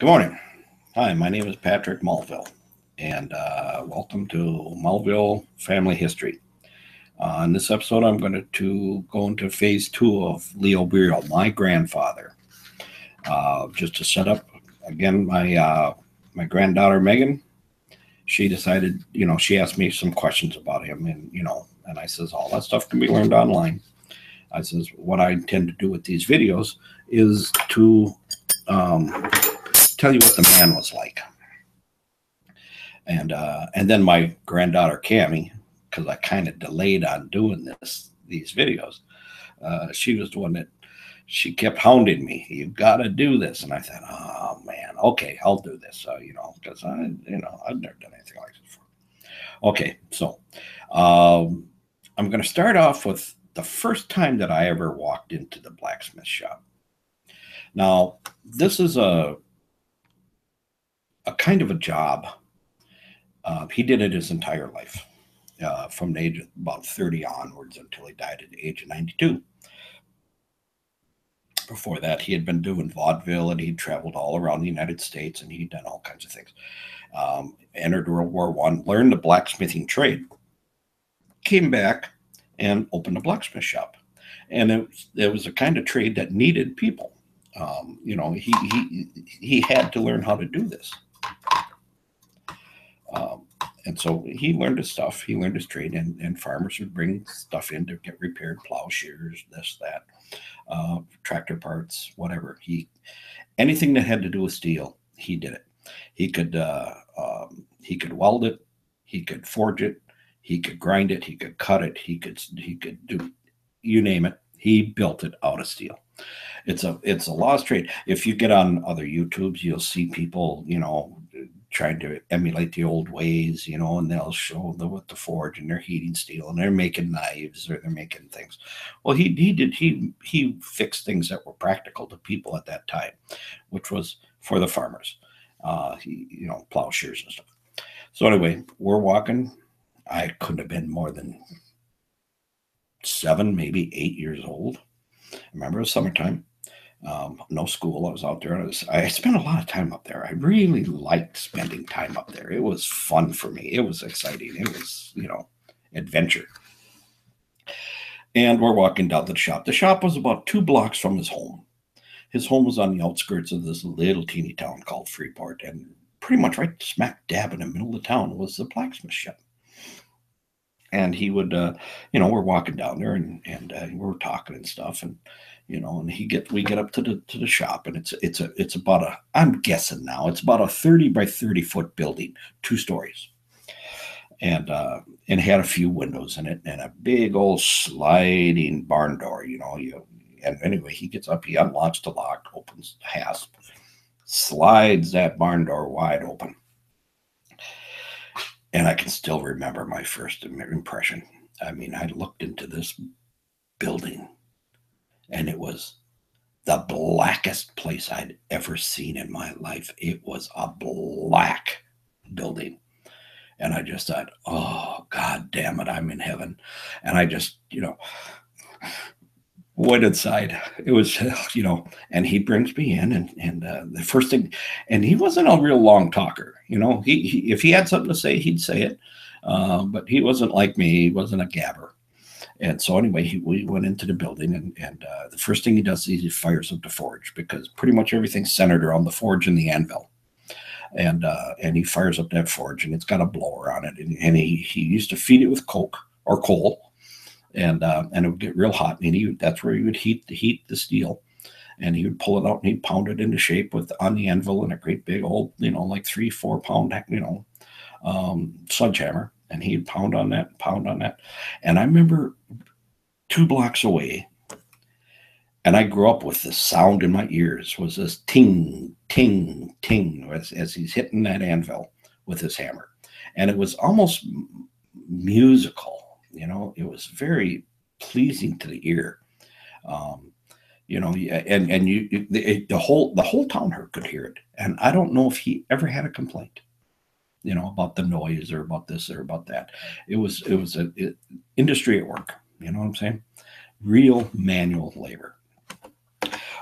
Good morning. Hi, my name is Patrick Mulville, and welcome to Mulville Family History. In this episode, I'm going to go into phase two of Leo Briol, my grandfather. Just to set up again, my granddaughter Megan, she decided, she asked me some questions about him, and I says all that stuff can be learned online. I says what I intend to do with these videos is to tell you what the man was like. And then my granddaughter Cammie, because I kind of delayed on doing these videos, she was the one that she kept hounding me. You got to do this, and I thought, oh man, okay, I'll do this. Because I've never done anything like this before. Okay, so I'm going to start off with the first time that I ever walked into the blacksmith shop. Now, this is a kind of a job. He did it his entire life, from the age of about 30 onwards until he died at the age of 92. Before that, he had been doing vaudeville, and he'd traveled all around the United States, and he'd done all kinds of things. Entered World War I, learned the blacksmithing trade, came back and opened a blacksmith shop. And it was a kind of trade that needed people. He had to learn how to do this. And so he learned his stuff. He learned his trade, and farmers would bring stuff in to get repaired, plowshares, this, that, tractor parts, whatever. Anything that had to do with steel, he did it. He could weld it, he could forge it, he could grind it, he could cut it, he could do, you name it. He built it out of steel. It's a lost trade. If you get on other YouTubes, you'll see people, trying to emulate the old ways, and they'll show with the forge, and they're heating steel, and they're making knives, or they're making things. Well, he fixed things that were practical to people at that time, which was for the farmers, plowshares and stuff. So anyway, we're walking. I couldn't have been more than 7, maybe 8 years old. I remember it was summertime. No school. I was out there. I spent a lot of time up there. I really liked spending time up there. It was fun for me. It was exciting. It was, adventure. And we're walking down to the shop. The shop was about 2 blocks from his home. His home was on the outskirts of this little teeny town called Freeport. And pretty much right smack dab in the middle of the town was the blacksmith shop. And he would, we're walking down there, and we're talking and stuff, and we get up to the shop, and it's about I'm guessing now, it's about a 30 by 30 foot building, 2 stories, and had a few windows in it, and a big old sliding barn door. And anyway, he gets up, he unlocks the lock, opens the hasp, slides that barn door wide open. And I can still remember my first impression. I mean, I looked into this building, and it was the blackest place I'd ever seen in my life. It was a black building. And I just thought, oh, God damn it, I'm in heaven. And I just, went inside. It was, and he brings me in, and the first thing, and he wasn't a real long talker. He if he had something to say, he'd say it. But he wasn't like me. He wasn't a gabber. And so anyway, we went into the building, and the first thing he does is he fires up the forge, because pretty much everything's centered around the forge and the anvil. And he fires up that forge, and it's got a blower on it, and he used to feed it with coke or coal. And it would get real hot, and that's where he would heat the steel, and he would pull it out, and he'd pound it into shape on the anvil in a great big old, like 3-4 pound, sledgehammer, and he'd pound on that. And I remember 2 blocks away, and I grew up with the sound in my ears was this ting, ting, ting as he's hitting that anvil with his hammer, and it was almost musical. It was very pleasing to the ear. The whole town could hear it. And I don't know if he ever had a complaint, about the noise or about this or about that. It was an industry at work. You know what I'm saying? Real manual labor.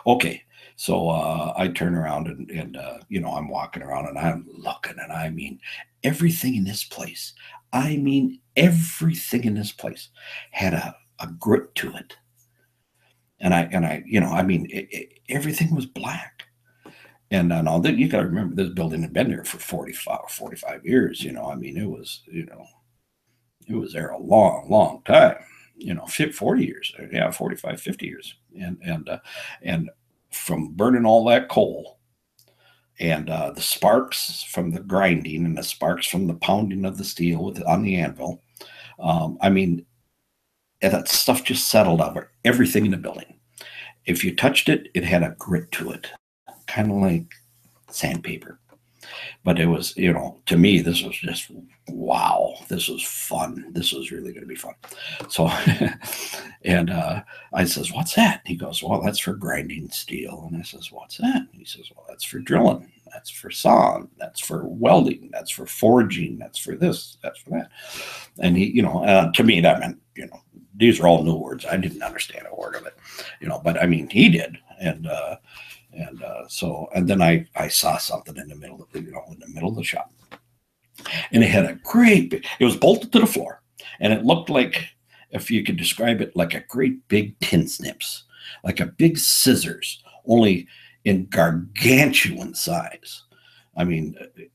Okay. So I turn around and you know, I'm walking around and I'm looking, and I mean, everything in this place, I mean, everything in this place had a grit to it. And I, you know, I mean, everything was black. And I know that you got to remember this building had been there for 45 years. You know, I mean, it was, you know, it was there a long, long time. You know, 40 years, yeah, 45, 50 years, and from burning all that coal and the sparks from the grinding and the sparks from the pounding of the steel on the anvil. I mean, that stuff just settled over everything in the building. If you touched it, it had a grit to it, kind of like sandpaper. But it was, you know, to me, this was just wow. This was fun. This was really going to be fun. So, and I says, "What's that?" He goes, "Well, that's for grinding steel." And I says, "What's that?" He says, "Well, that's for drilling. That's for sawing. That's for welding. That's for forging. That's for this. That's for that." And he, you know, to me, that meant, you know, these are all new words. I didn't understand a word of it, you know, but I mean, he did. And then I saw something in the middle of the, you know, in the middle of the shop, and it had a great big, it was bolted to the floor, and it looked like, if you could describe it, like a great big tin snips, like a big scissors, only in gargantuan size. I mean,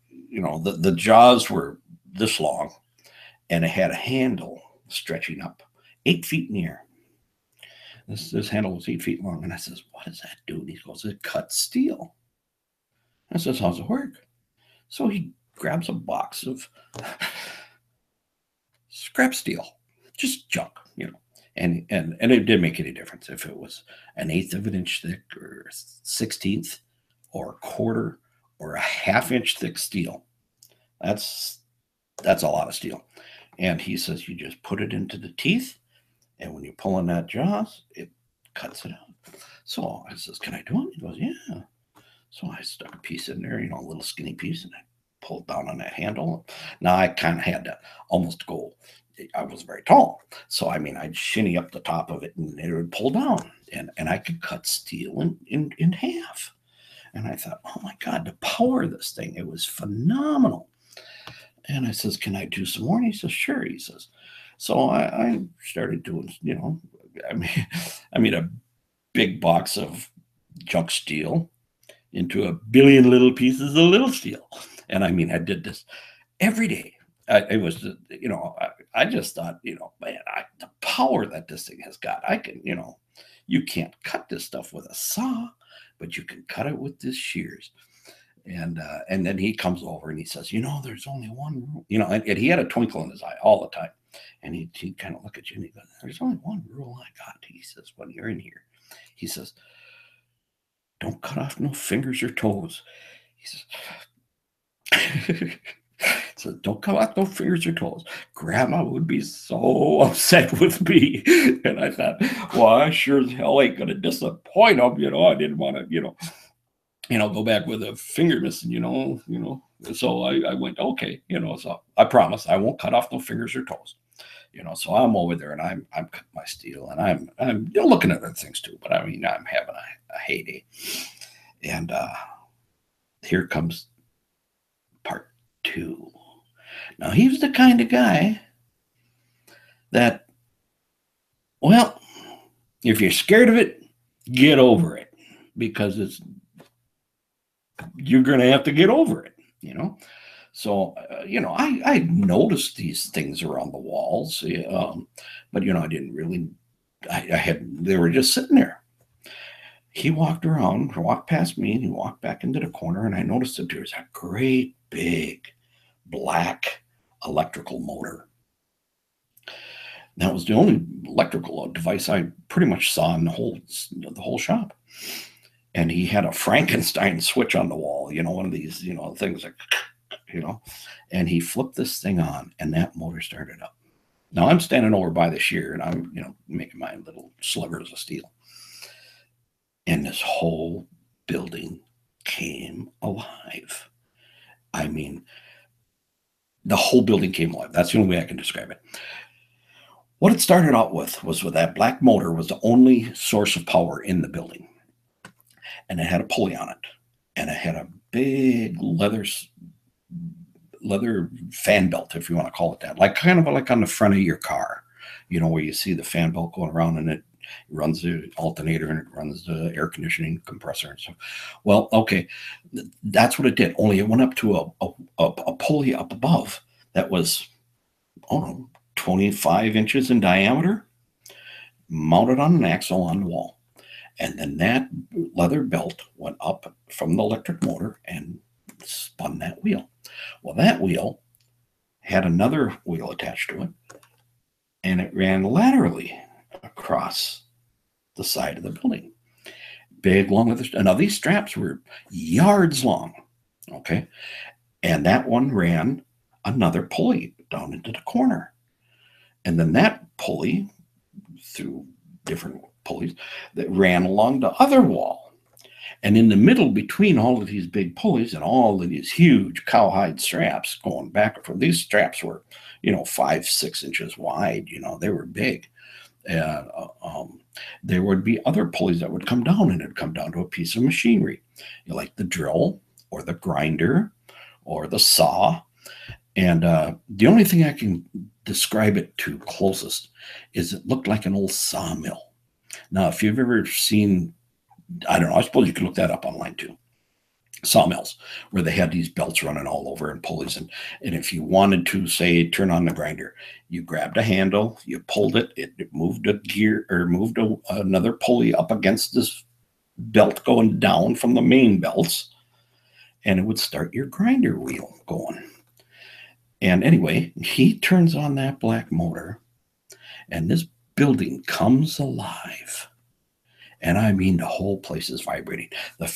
you know, the jaws were this long, and it had a handle stretching up 8 feet in the air. This handle was 8 feet long. And I says, "What does that do?" And he goes, "It cuts steel." I says, "How's it work?" So he grabs a box of scrap steel, just junk, you know. And it didn't make any difference if it was an eighth of an inch thick or 16th or a quarter or a half-inch thick steel. That's a lot of steel. And he says, "You just put it into the teeth, and when you pull on that jaws, it cuts it out." So I says, "Can I do it?" He goes, "Yeah." So I stuck a piece in there, you know, a little skinny piece, and I pulled down on that handle. Now I kind of had to almost go. I was very tall, so I mean, I'd shinny up the top of it, and it would pull down, and I could cut steel in half. And I thought, oh my God, the power of this thing, it was phenomenal. And I says, "Can I do some more?" And he says, "Sure." He says, so I started doing, you know, I mean, I made a big box of junk steel into a billion little pieces of little steel. And I mean, I did this every day. It was, you know, I just thought, you know, man, the power that this thing has got, I can, you know, you can't cut this stuff with a saw, but you can cut it with this shears. And then he comes over and he says, "You know, there's only one rule," you know, and he had a twinkle in his eye all the time. And he'd kind of look at you and he goes, "There's only one rule I got." He says, "When you're in here," he says, "don't cut off no fingers or toes." He says, so don't cut off no fingers or toes. Grandma would be so upset with me. And I thought, well, I sure as hell ain't gonna disappoint him. You know, I didn't want to, you know, go back with a finger missing, you know. So I went, okay, you know, so I promise I won't cut off no fingers or toes. You know, so I'm over there and I'm cutting my steel, and I'm you know, looking at other things too, but I mean, I'm having a heyday. And here comes part two. Now he was the kind of guy that, well, if you're scared of it, get over it, because you're going to have to get over it, you know. So you know, I noticed these things around the walls, but you know, I didn't really. I had, they were just sitting there. He walked around, walked past me, and he walked back into the corner, and I noticed that there's a great big black electrical motor. That was the only electrical device I pretty much saw in the whole shop. And he had a Frankenstein switch on the wall, you know, one of these, you know, things like, you know, and he flipped this thing on, and that motor started up. Now I'm standing over by the shear, and I'm, you know, making my little slivers of steel. And this whole building came alive. I mean, the whole building came alive. That's the only way I can describe it. What it started out with was that black motor was the only source of power in the building. and it had a pulley on it, and it had a big leather fan belt, if you want to call it that, like kind of like on the front of your car, where you see the fan belt going around, and it runs the alternator and it runs the air conditioning compressor and stuff. Well, okay, that's what it did. Only it went up to a pulley up above that was, I don't know, 25 inches in diameter, mounted on an axle on the wall. And then that leather belt went up from the electric motor and spun that wheel. Well, that wheel had another wheel attached to it, and it ran laterally across the side of the building. Big, long leather. Now, these straps were yards long, okay? And that one ran another pulley down into the corner. And then that pulley, through different pulleys, that ran along the other wall. And in the middle between all of these big pulleys and all of these huge cowhide straps going back and forth, these straps were, 5-6 inches wide, they were big. And there would be other pulleys that would come down, and it'd come down to a piece of machinery, like the drill or the grinder or the saw. And the only thing I can describe it to closest is it looked like an old sawmill. Now, if you've ever seen, I don't know, I suppose you can look that up online too, sawmills, where they had these belts running all over and pulleys. And if you wanted to, say, turn on the grinder, you grabbed a handle, you pulled it, it moved a gear or moved another pulley up against this belt going down from the main belts, and it would start your grinder wheel going. And anyway, he turns on that black motor, and this building comes alive. And I mean, the whole place is vibrating. The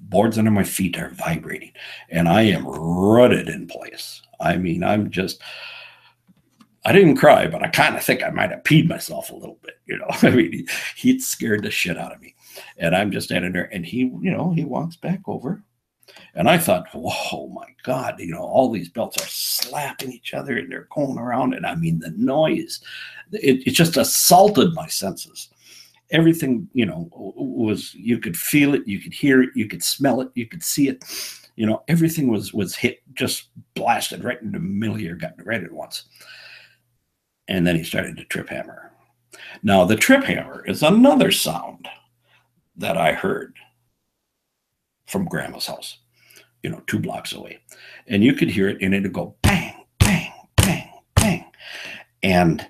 boards under my feet are vibrating, and I am rooted in place. I mean, I didn't cry, but I kind of think I might have peed myself a little bit, I mean, he'd scared the shit out of me. And I'm just standing there, and he walks back over. And I thought, whoa, my God, all these belts are slapping each other and they're going around. And I mean, the noise, it just assaulted my senses. Everything, was, you could feel it, you could hear it, you could smell it, you could see it. Everything was hit, just blasted right in the middle of your gut right at once. And then he started to trip hammer. Now, the trip hammer is another sound that I heard from Grandma's house, 2 blocks away. And you could hear it, and it'd go bang, bang, bang, bang. And,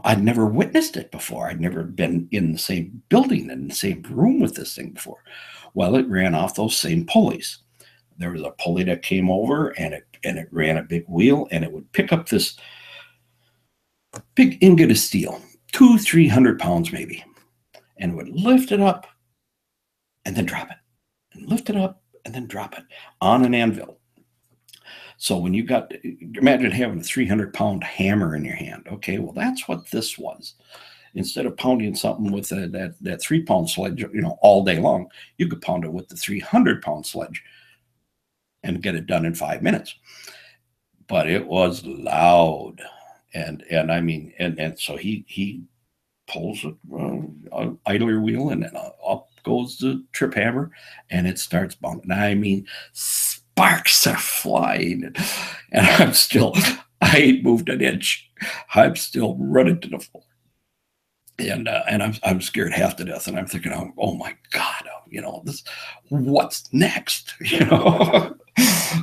I'd never witnessed it before. I'd never been in the same building, in the same room with this thing before. Well, it ran off those same pulleys. There was a pulley that came over, and it ran a big wheel, and it would pick up this big ingot of steel, 200-300 pounds maybe, and would lift it up and then drop it, and lift it up and then drop it on an anvil. So when you imagine having a 300-pound hammer in your hand. Okay, well, that's what this was. Instead of pounding something with that 3-pound sledge, all day long, you could pound it with the 300-pound sledge and get it done in 5 minutes. But it was loud, and I mean, and so he pulls an idler wheel, and then up goes the trip hammer, and it starts bumping. I mean, sparks are flying, and I ain't moved an inch. I'm still running to the floor, and I'm scared half to death, and I'm thinking, oh my God, what's next?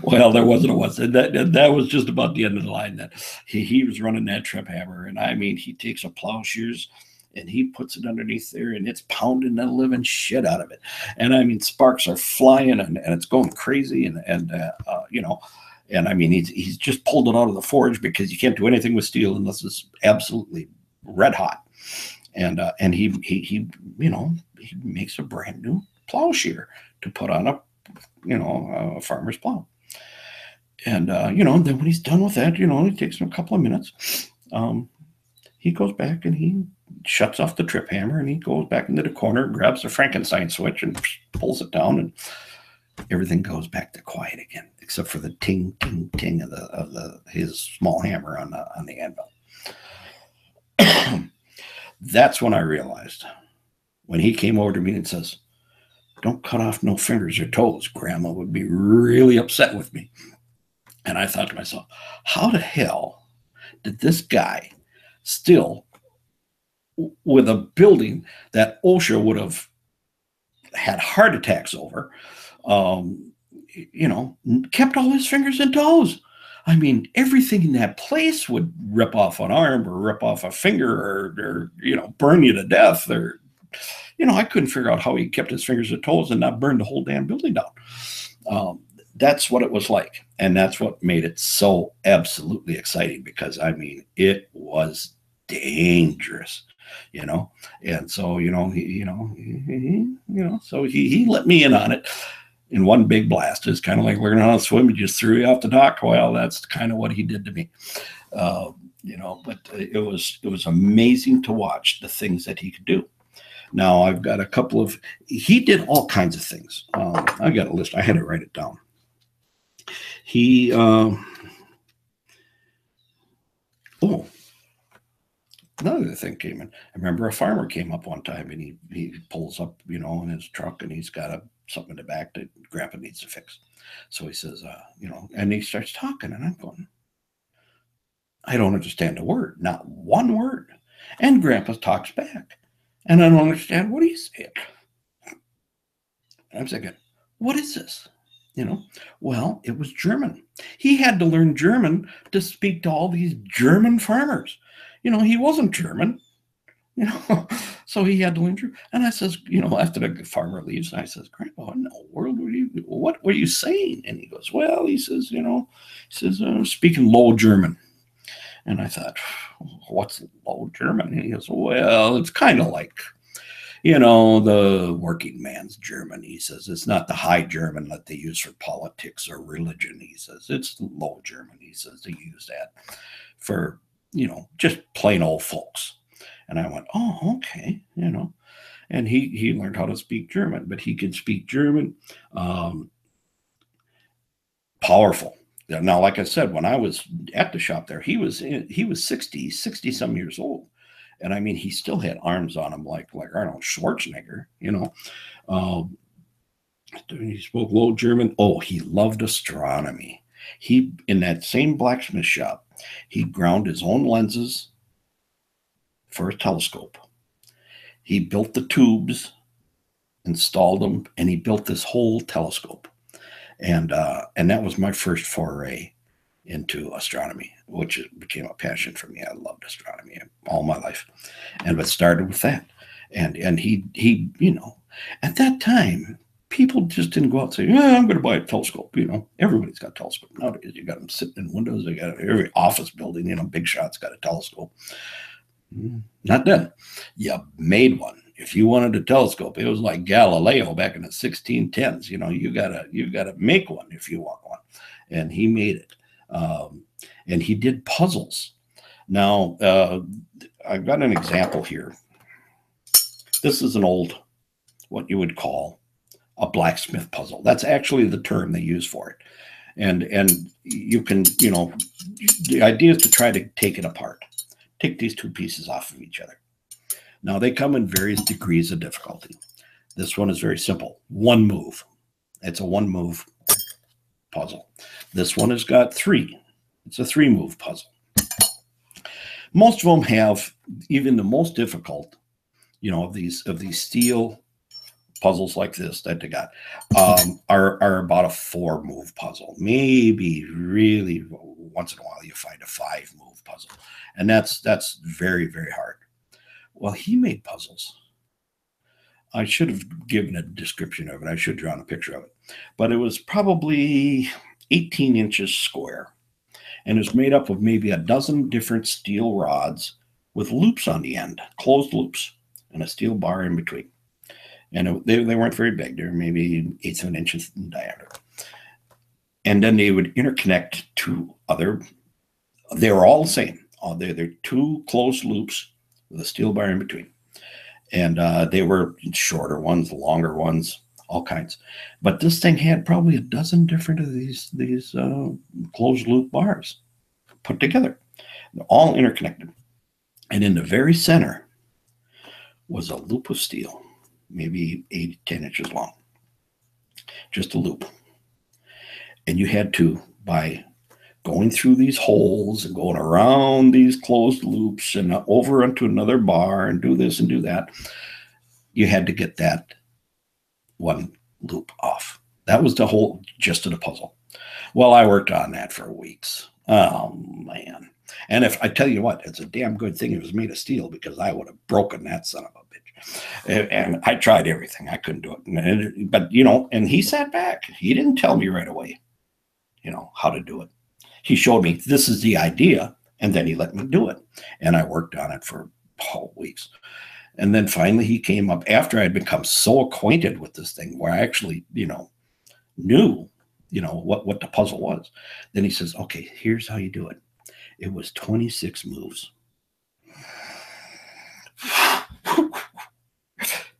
Well, there wasn't a what's, and that was just about the end of the line. That he was running that trip hammer, and I mean, he takes a plowshares and he puts it underneath there, and it's pounding the living shit out of it. And I mean, sparks are flying, and it's going crazy, and I mean, he's just pulled it out of the forge, because you can't do anything with steel unless it's absolutely red hot. And he makes a brand new plowshare to put on a farmer's plow. And then when he's done with that, it takes him a couple of minutes. He goes back and he shuts off the trip hammer, and he goes back into the corner, grabs the Frankenstein switch, and pulls it down, and everything goes back to quiet again, except for the ting, ting, ting of his small hammer on the anvil. That's when I realized, when he came over to me and says, don't cut off no fingers or toes. Grandma would be really upset with me. And I thought to myself, how the hell did this guy still, with a building that OSHA would have had heart attacks over, um, kept all his fingers and toes? I mean, everything in that place would rip off an arm or rip off a finger or burn you to death. Or, I couldn't figure out how he kept his fingers and toes and not burn the whole damn building down. That's what it was like. And that's what made it so absolutely exciting, because I mean, it was dangerous, And so, so he let me in on it in one big blast. It's kind of like learning how to swim. He just threw you off the dock. Well, that's kind of what he did to me. But it was amazing to watch the things that he could do. Now I've got a couple of, he did all kinds of things. I got a list. I had to write it down. He, another thing came in. I remember a farmer came up one time, and he pulls up, in his truck, and he's got something in the back that Grandpa needs to fix. So he says, and he starts talking, and I'm going, I don't understand a word, not one word. And Grandpa talks back, and I don't understand what he's saying. I'm thinking, what is this? Well, it was German. He had to learn German to speak to all these German farmers. He wasn't German, so he had to learn German. And I says, after the farmer leaves, I says, Grandpa, what in the world what were you saying? And he goes, well, he says, speaking Low German. And I thought, what's Low German? And he goes, well, it's kind of like, the working man's German. He says, it's not the high German that they use for politics or religion. He says, it's Low German. He says, they use that for, just plain old folks. And I went, oh, okay, and he learned how to speak German, but he could speak German. Powerful. Now, like I said, when I was at the shop there, he was 60 some years old. And I mean, he still had arms on him like Arnold Schwarzenegger, He spoke Low German. Oh, he loved astronomy. He, in that same blacksmith shop, he ground his own lenses for a telescope. He built the tubes, installed them, and he built this whole telescope. And that was my first foray into astronomy, which became a passion for me. I loved astronomy all my life, and it started with that. And he at that time, people just didn't go out and say, yeah, I'm going to buy a telescope. Everybody's got a telescope nowadays. You got them sitting in windows. They got every office building, big shot's got a telescope. Not then. You made one. If you wanted a telescope, it was like Galileo back in the 1610s. You gotta make one if you want one, and he made it. And he did puzzles. Now, I've got an example here. This is an old, what you would call a blacksmith puzzle. That's actually the term they use for it. And you can, the idea is to try to take it apart. Take these two pieces off of each other. Now, they come in various degrees of difficulty. This one is very simple. One move. It's a one move puzzle. This one has got three. It's a three move puzzle. Most of them have, even the most difficult, of these steel puzzles like this that they got, are about a 4-move puzzle. Maybe really once in a while you find a 5-move puzzle, and that's very, very hard. Well, he made puzzles. I should have given a description of it. I should have drawn a picture of it, but it was probably 18 inches square, and it's made up of maybe a dozen different steel rods with loops on the end, closed loops, and a steel bar in between. And they weren't very big. They were maybe 1/8 of an inch in diameter. And then they would interconnect to other, they were all the same. They're 2 closed loops with a steel bar in between. And they were shorter ones, longer ones, all kinds. But this thing had probably a dozen different of these closed loop bars put together. They're all interconnected. And in the very center was a loop of steel, maybe 8 to 10 inches long. just a loop. And you had to, by going through these holes and going around these closed loops and over into another bar and do this and do that, you had to get that one loop off. That was the whole gist of the puzzle. Well, I worked on that for weeks. Oh, man. And if I tell you what, it's a damn good thing it was made of steel, because I would have broken that son of a bitch. And I tried everything. I couldn't do it. But, you know, and he sat back. He didn't tell me right away, you know, how to do it. He showed me this is the idea, and then he let me do it. And I worked on it for weeks. And then finally he came up after I'd become so acquainted with this thing where I actually, you know, knew, you know, what the puzzle was. Then he says, okay, here's how you do it. It was 26 moves.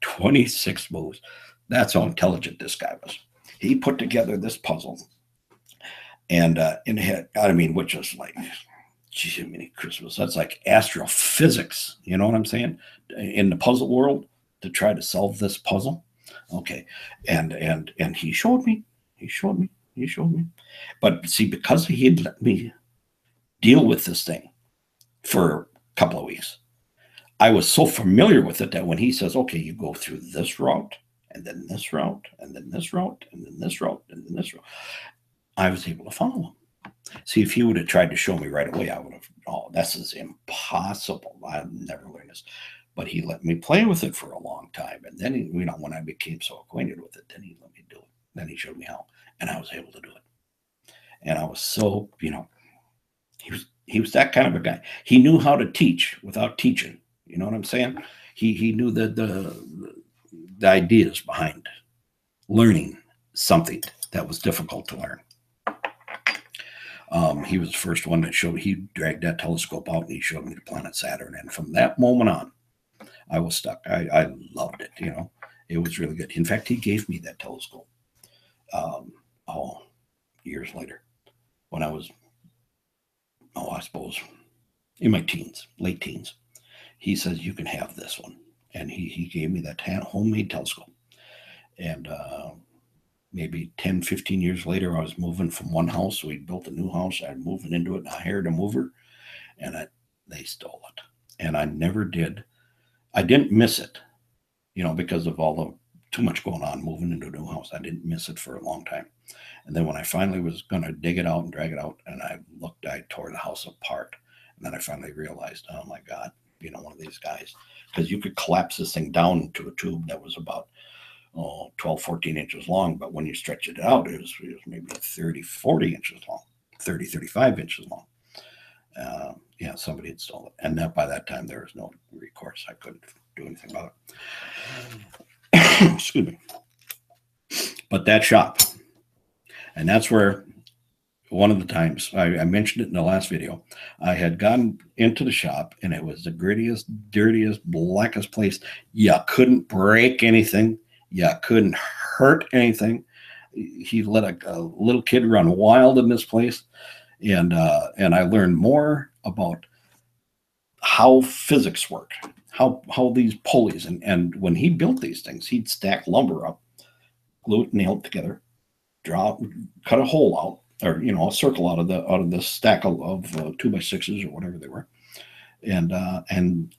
26 moves. That's how intelligent this guy was. He put together this puzzle, and it had, I mean, which was like, Jiminy Christmas. That's like astrophysics. You know what I'm saying? In the puzzle world, to try to solve this puzzle. Okay, and he showed me. He showed me. He showed me. But see, because he had let me deal with this thing for a couple of weeks, I was so familiar with it that when he says, okay, you go through this route, and then this route, and then this route, and then this route, and then this route, I was able to follow him. See, if he would have tried to show me right away, I would have, oh, this is impossible. I've never learned this. But he let me play with it for a long time. And then, he, you know, when I became so acquainted with it, then he let me do it. Then he showed me how, and I was able to do it. And I was so, you know, he was that kind of a guy. He knew how to teach without teaching. You know what I'm saying? He knew the ideas behind learning something that was difficult to learn. He was the first one that showed, he dragged that telescope out and he showed me the planet Saturn. And from that moment on, I was stuck. I loved it. You know, it was really good. In fact, he gave me that telescope, years later, when I was, I suppose in my teens, late teens. He says, you can have this one. And he gave me that homemade telescope. And, maybe 10, 15 years later, I was moving from one house. We built a new house. I was moving into it, and I hired a mover, and they stole it. And I never did. I didn't miss it, you know, because of all the too much going on moving into a new house. I didn't miss it for a long time. And then when I finally was going to dig it out and drag it out, and I looked, I tore the house apart. And then I finally realized, oh my God, you know, one of these guys, because you could collapse this thing down into a tube that was about 12, 14 inches long. But when you stretch it out, it was maybe 30, 40 inches long, 30, 35 inches long. Yeah, somebody had stolen it. And that by that time, there was no recourse. I couldn't do anything about it. Excuse me. But that shop, and that's where one of the times, I mentioned it in the last video, I had gone into the shop, and it was the grittiest, dirtiest, blackest place. You couldn't break anything. You couldn't hurt anything. He let a little kid run wild in this place. And I learned more about how physics worked, how these pulleys, and when he built these things, he'd stack lumber up, glue it, nail it together, cut a hole out, or, you know, a circle out of the stack of 2x6s or whatever they were, and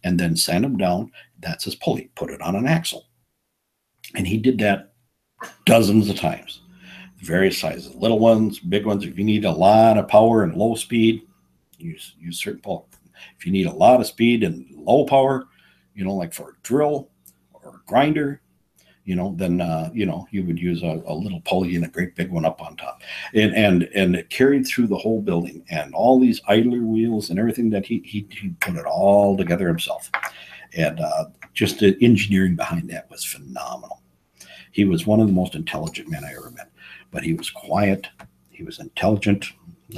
then sand them down. That's his pulley. Put it on an axle. And he did that dozens of times, various sizes, little ones, big ones. If you need a lot of power and low speed, use certain pulley. If you need a lot of speed and low power, you know, like for a drill or a grinder, you know, then, you know, you would use a little pulley and a great big one up on top. And it carried through the whole building, and all these idler wheels and everything that he put it all together himself. And just the engineering behind that was phenomenal. He was one of the most intelligent men I ever met, but he was quiet. He was intelligent.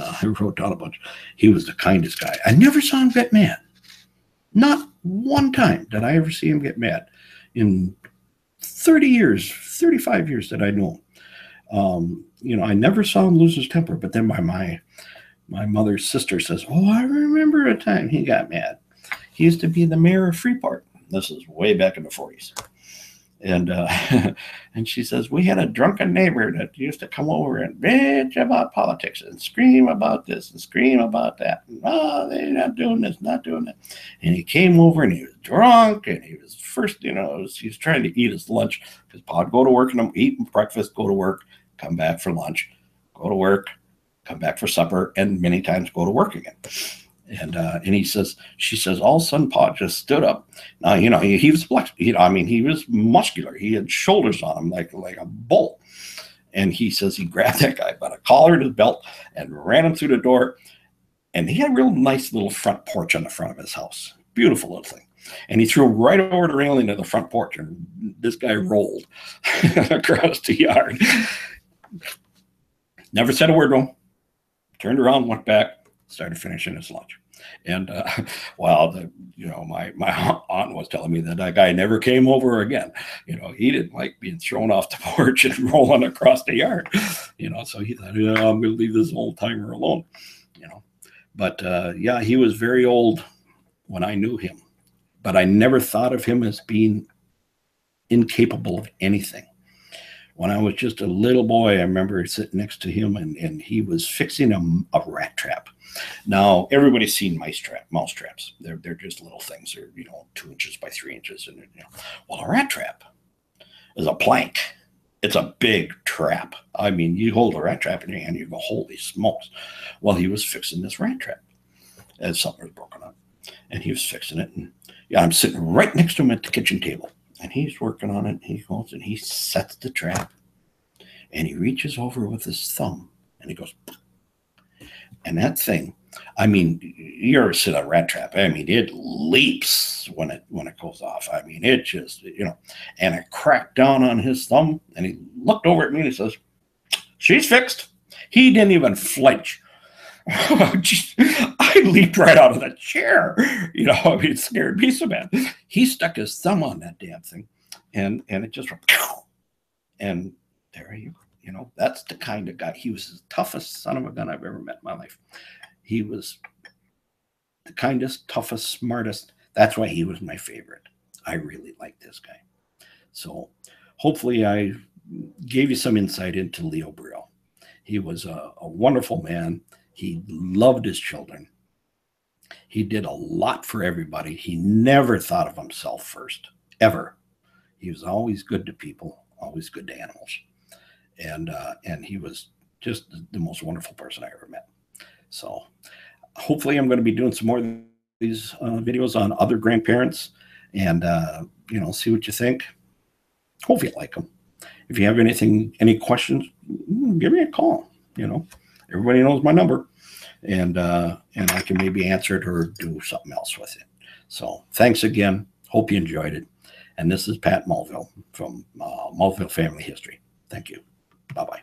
I wrote down a bunch. He was the kindest guy. I never saw him get mad. Not one time did I ever see him get mad in 30 years, 35 years that I knew him. You know, I never saw him lose his temper, but then my mother's sister says, oh, I remember a time he got mad. He used to be the mayor of Freeport. This is way back in the 40s. And and she says, we had a drunken neighbor that used to come over and bitch about politics and scream about this and scream about that. And, oh, they're not doing this, not doing that. And he came over and he was drunk and he was first, he was trying to eat his lunch because Pa would go to work and eat breakfast, go to work, come back for lunch, go to work, come back for supper, and many times go to work again. And she says, all of a sudden, Pa just stood up. Now, he was flexible. He was muscular. He had shoulders on him like a bull. And he says he grabbed that guy by the collar of his belt and ran him through the door. And he had a real nice little front porch on the front of his house. Beautiful little thing. And he threw him right over the railing of the front porch. And this guy rolled across the yard. Never said a word to him. Turned around, went back, started finishing his lunch. And my aunt was telling me that guy never came over again. He didn't like being thrown off the porch and rolling across the yard. So he thought, I'm going to leave this old timer alone. But he was very old when I knew him. But I never thought of him as being incapable of anything. When I was just a little boy, I remember sitting next to him and he was fixing a rat trap. Now, everybody's seen mouse traps. They're just little things. They're, 2 inches by 3 inches. And, well, a rat trap is a plank. It's a big trap. You hold a rat trap in your hand, you go, holy smokes. Well, he was fixing this rat trap as something was broken up. And he was fixing it. And I'm sitting right next to him at the kitchen table. And he's working on it. He goes and he sets the trap. And he reaches over with his thumb. And he goes, and that thing, you ever sit on a rat trap? It leaps when it goes off. It just, and it cracked down on his thumb. And he looked over at me and he says, she's fixed. He didn't even flinch. I leaped right out of the chair. It scared me so bad. He stuck his thumb on that damn thing, and it just went, and there you go. That's the kind of guy. He was the toughest son of a gun I've ever met in my life. He was the kindest, toughest, smartest. That's why he was my favorite. I really liked this guy. So hopefully I gave you some insight into Leo Briol. He was a wonderful man. He loved his children. He did a lot for everybody. He never thought of himself first, ever. He was always good to people, always good to animals. And he was just the most wonderful person I ever met. So hopefully I'm going to be doing some more of these videos on other grandparents and, see what you think. Hope you like them. If you have any questions, give me a call. Everybody knows my number, and I can maybe answer it or do something else with it. So thanks again. Hope you enjoyed it. And this is Pat Mulville from Mulville Family History. Thank you. Bye-bye.